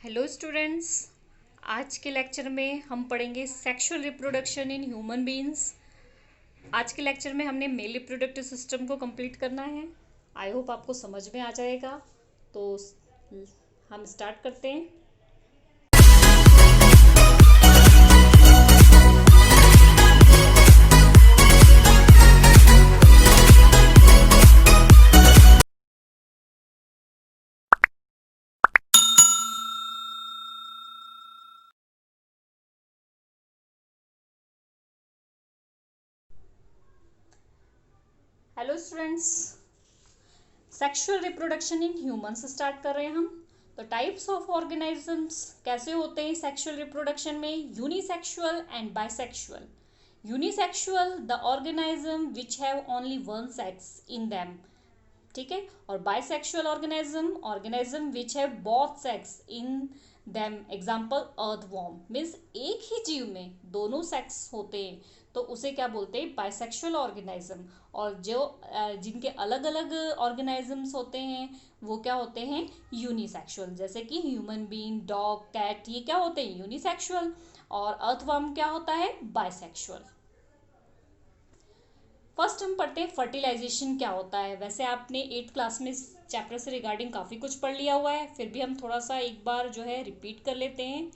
Hello students. आज के lecture में हम पढ़ेंगे sexual reproduction in human beings. आज के लेक्चर में हमने मेल रिप्रोडक्टिव सिस्टम को कंप्लीट करना है। आई होप आपको समझ में आ जाएगा। तो हम स्टार्ट करते हैं। Hello students, sexual reproduction in humans start कर रहे हैं हम। तो टाइप्स ऑफ ऑर्गेनिजम्स कैसे होते हैं सेक्सुअल रिप्रोडक्शन में, unisexual and bisexual. Unisexual the organism which have only one sex in them, ठीक है। और bisexual organism organism which have both sex in them, example earthworm. Means एक ही जीव में दोनों सेक्स होते हैं तो उसे क्या बोलते हैं, बाइसेक्सुअल ऑर्गेनिज्म। और जो जिनके अलग अलग ऑर्गेनिजम्स होते हैं वो क्या होते हैं, यूनिसेक्सुअल। जैसे कि ह्यूमन बीइंग, डॉग, कैट, ये क्या होते हैं, यूनिसेक्सुअल। और अर्थवॉर्म क्या होता है, बाइसेक्सुअल। फर्स्ट हम पढ़ते हैं फर्टिलाइजेशन क्या होता है। वैसे आपने 8th क्लास में इस चैप्टर से रिगार्डिंग काफ़ी कुछ पढ़ लिया हुआ है, फिर भी हम थोड़ा सा एक बार जो है रिपीट कर लेते हैं।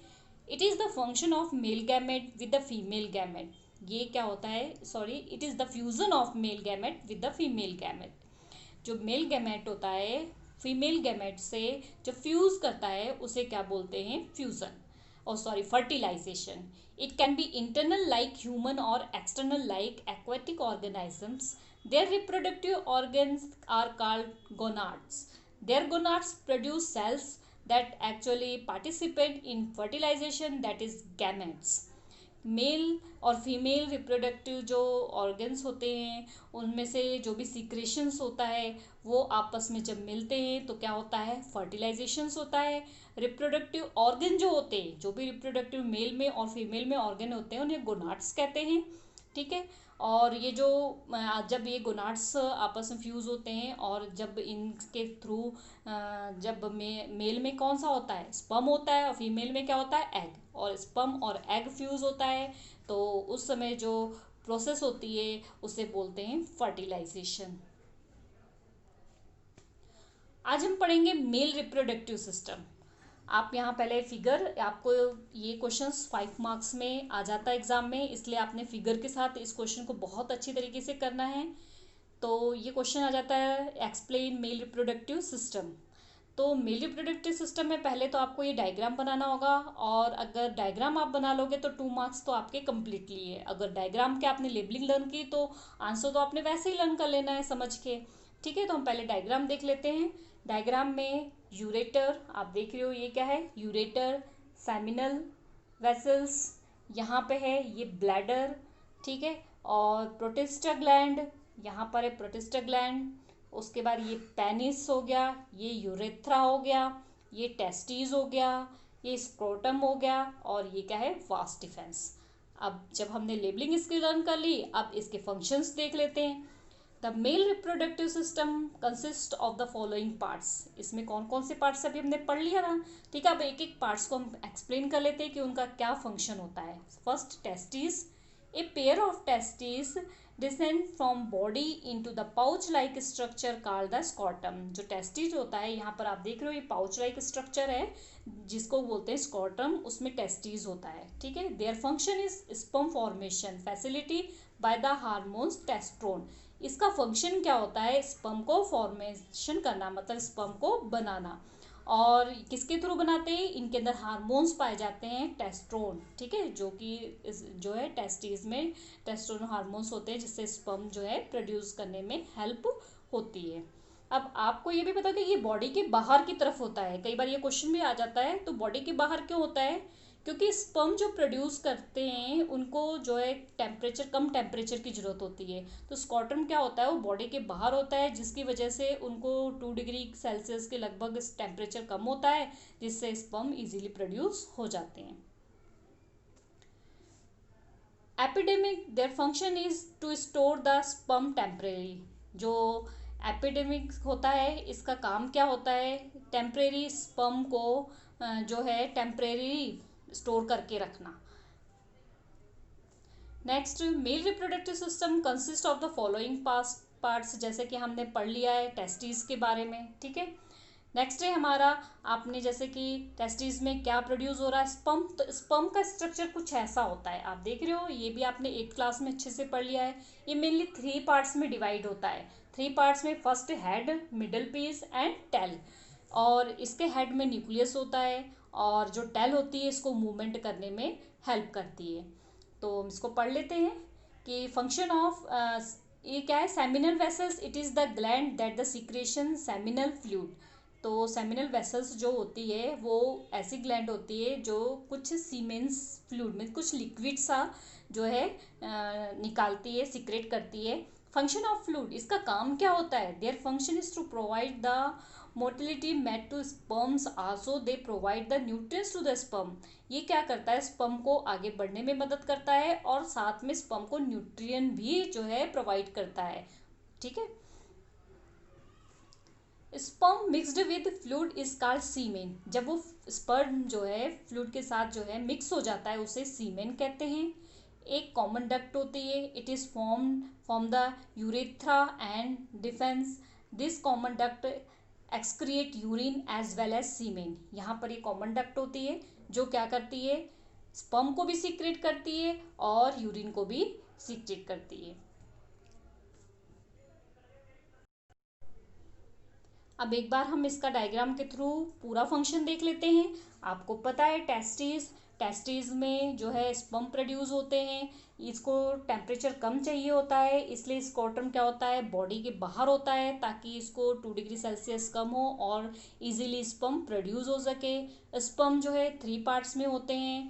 It is the function of male gamete with the female gamete. ये क्या होता है, sorry, it is the fusion of male gamete with the female gamete. जो मेल गैमेट होता है फीमेल गैमेट से जो फ्यूज करता है उसे क्या बोलते हैं, फ्यूजन। और sorry, fertilization. It can be internal like human or external like aquatic organisms. Their reproductive organs are called gonads. Their gonads produce cells that actually participate in fertilization, that is gametes. Male और female reproductive जो organs होते हैं उनमें से जो भी secretions होता है वो आपस में जब मिलते हैं तो क्या होता है, फर्टिलाइजेशंस होता है। रिप्रोडक्टिव ऑर्गन जो होते हैं, जो भी रिप्रोडक्टिव मेल में और फीमेल में ऑर्गन होते हैं उन्हें गोनाड्स कहते हैं, ठीक है। और ये जो जब ये गोनाड्स आपस में फ्यूज़ होते हैं और जब इनके थ्रू जब मेल में कौन सा होता है, स्पर्म होता है, और फीमेल में क्या होता है, एग। और स्पर्म और एग फ्यूज़ होता है तो उस समय जो प्रोसेस होती है उसे बोलते हैं फर्टिलाइजेशन। आज हम पढ़ेंगे मेल रिप्रोडक्टिव सिस्टम। आप यहाँ पहले फिगर, आपको ये क्वेश्चंस 5 मार्क्स में आ जाता है एग्जाम में, इसलिए आपने फिगर के साथ इस क्वेश्चन को बहुत अच्छी तरीके से करना है। तो ये क्वेश्चन आ जाता है, एक्सप्लेन मेल रिप्रोडक्टिव सिस्टम। तो मेल रिप्रोडक्टिव सिस्टम में पहले तो आपको ये डायग्राम बनाना होगा, और अगर डायग्राम आप बना लोगे तो 2 मार्क्स तो आपके कम्प्लीटली है। अगर डायग्राम के आपने लेबलिंग लर्न की तो आंसर तो आपने वैसे ही लर्न कर लेना है समझ के, ठीक है। तो हम पहले डायग्राम देख लेते हैं। डायग्राम में यूरेटर आप देख रहे हो, ये क्या है, यूरेटर, सेमिनल वेसल्स, यहाँ पे है ये ब्लैडर, ठीक है। और प्रोटिस्टा ग्लैंड, यहाँ पर है प्रोटिस्टा ग्लैंड। उसके बाद ये पेनिस हो गया, ये यूरेथ्रा हो गया, ये टेस्टिस हो गया, ये स्क्रोटम हो गया, और ये क्या है, वास डिफेंस। अब जब हमने लेबलिंग इसकी लर्न कर ली, अब इसके फंक्शंस देख लेते हैं। The male reproductive system consist of the following parts. इसमें कौन कौन से पार्ट्स अभी हमने पढ़ लिया था, ठीक है। अब एक एक पार्ट्स को हम एक्सप्लेन कर लेते हैं कि उनका क्या फंक्शन होता है। First, testis. A pair of testis descend from body into the pouch like structure called the scrotum. जो टेस्टिस होता है, यहाँ पर आप देख रहे हो ये पाउच लाइक स्ट्रक्चर है जिसको बोलते हैं स्कॉटम, उसमें टेस्टिस होता है, ठीक है। There function is sperm formation facility by the hormones testosterone. इसका फंक्शन क्या होता है, स्पर्म को फॉर्मेशन करना, मतलब स्पर्म को बनाना। और किसके थ्रू बनाते हैं, इनके अंदर हार्मोन्स पाए जाते हैं, टेस्ट्रोन, ठीक है, जो कि जो है टेस्टिस में टेस्ट्रोन हार्मोन्स होते हैं जिससे स्पर्म जो है प्रोड्यूस करने में हेल्प होती है। अब आपको ये भी पता कि ये बॉडी के बाहर की तरफ होता है, कई बार ये क्वेश्चन भी आ जाता है। तो बॉडी के बाहर क्यों होता है, क्योंकि स्पर्म जो प्रोड्यूस करते हैं उनको जो है टेम्परेचर, कम टेम्परेचर की ज़रूरत होती है। तो स्कॉटम क्या होता है, वो बॉडी के बाहर होता है, जिसकी वजह से उनको 2 डिग्री सेल्सियस के लगभग टेम्परेचर कम होता है, जिससे स्पर्म इजीली प्रोड्यूस हो जाते हैं। Epidemic, there function is to store the sperm temporary. जो एपिडेमिक होता है, इसका काम क्या होता है? टेम्परेरी स्पर्म को जो है टेम्परेरी स्टोर करके रखना। Next, male reproductive system consist of the following parts, जैसे कि हमने पढ़ लिया है टेस्टिस के बारे में, ठीक है। नेक्स्ट है हमारा, आपने जैसे कि टेस्टिस में क्या प्रोड्यूस हो रहा है? स्पर्म। तो स्पर्म का स्ट्रक्चर कुछ ऐसा होता है, आप देख रहे हो, ये भी आपने 8th क्लास में अच्छे से पढ़ लिया है। ये मेनली 3 पार्ट्स में डिवाइड होता है। 3 पार्ट्स में first head, middle piece and tail. और इसके हेड में न्यूक्लियस होता है, और जो टेल होती है इसको मूवमेंट करने में हेल्प करती है। तो हम इसको पढ़ लेते हैं कि फंक्शन ऑफ ये क्या है? Seminal vessels, it is the gland that the secretion seminal fluid. तो सेमिनल वेसल्स जो होती है वो ऐसी ग्लैंड होती है जो कुछ सीमेंस फ्लूइड में कुछ लिक्विड सा जो है निकालती है, सीक्रेट करती है। फंक्शन ऑफ फ्लूइड, इसका काम क्या होता है? There function is to provide the motility mate to sperms, also they provide the nutrients to the sperm. ये क्या करता है? स्पर्म को आगे बढ़ने में मदद करता है और साथ में स्पर्म को न्यूट्रिएंट भी जो है प्रोवाइड करता है, ठीक है। Sperm mixed with fluid is called semen. जब वो स्पर्म जो है फ्लूइड के साथ जो है मिक्स हो जाता है उसे सीमेन कहते हैं। एक कॉमन डक्ट होती है, it is from the urethra and defence. This common duct excrete urine as well as semen. यहाँ पर ये कॉमन डक्ट होती है जो क्या करती है? स्पर्म को भी सीक्रेट करती है और यूरिन को भी सीक्रेट करती है। अब एक बार हम इसका डायग्राम के थ्रू पूरा फंक्शन देख लेते हैं। आपको पता है टेस्टिस में जो है स्पर्म प्रोड्यूस होते हैं, इसको टेम्परेचर कम चाहिए होता है, इसलिए स्कॉटम क्या होता है? बॉडी के बाहर होता है ताकि इसको 2 डिग्री सेल्सियस कम हो और इजीली स्पर्म प्रोड्यूस हो सके। स्पर्म जो है 3 पार्ट्स में होते हैं।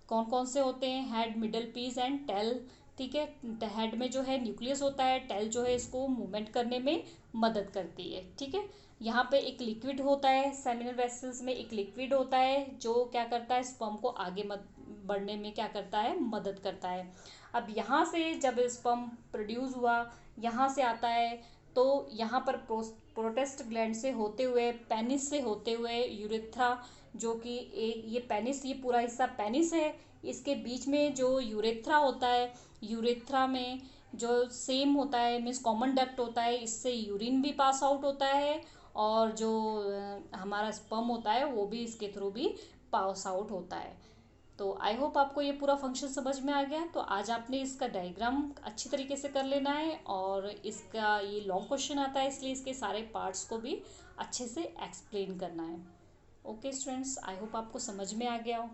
कौन कौन से होते हैं? Head, middle piece and tail, ठीक है। हेड में जो है न्यूक्लियस होता है, टेल जो है इसको मूवमेंट करने में मदद करती है, ठीक है। यहाँ पे एक लिक्विड होता है, सेमिनल वेसल्स में एक लिक्विड होता है जो क्या करता है? स्पर्म को आगे बढ़ने में क्या करता है? मदद करता है। अब यहाँ से जब स्पर्म प्रोड्यूस हुआ, यहाँ से आता है, तो यहाँ पर प्रोटेस्ट ग्लैंड से होते हुए, पेनिस से होते हुए यूरेथ्रा, जो कि एक ये पेनिस, ये पूरा हिस्सा पेनिस है, इसके बीच में जो यूरेथ्रा होता है, यूरेथ्रा में जो सेम होता है, मीन्स कॉमन डक्ट होता है, इससे यूरिन भी पास आउट होता है और जो हमारा स्पर्म होता है वो भी इसके थ्रू भी पास आउट होता है। तो आई होप आपको ये पूरा फंक्शन समझ में आ गया। तो आज आपने इसका डायग्राम अच्छी तरीके से कर लेना है, और इसका ये लॉन्ग क्वेश्चन आता है इसलिए इसके सारे पार्ट्स को भी अच्छे से एक्सप्लेन करना है। ओके स्टूडेंट्स, आई होप आपको समझ में आ गया हो।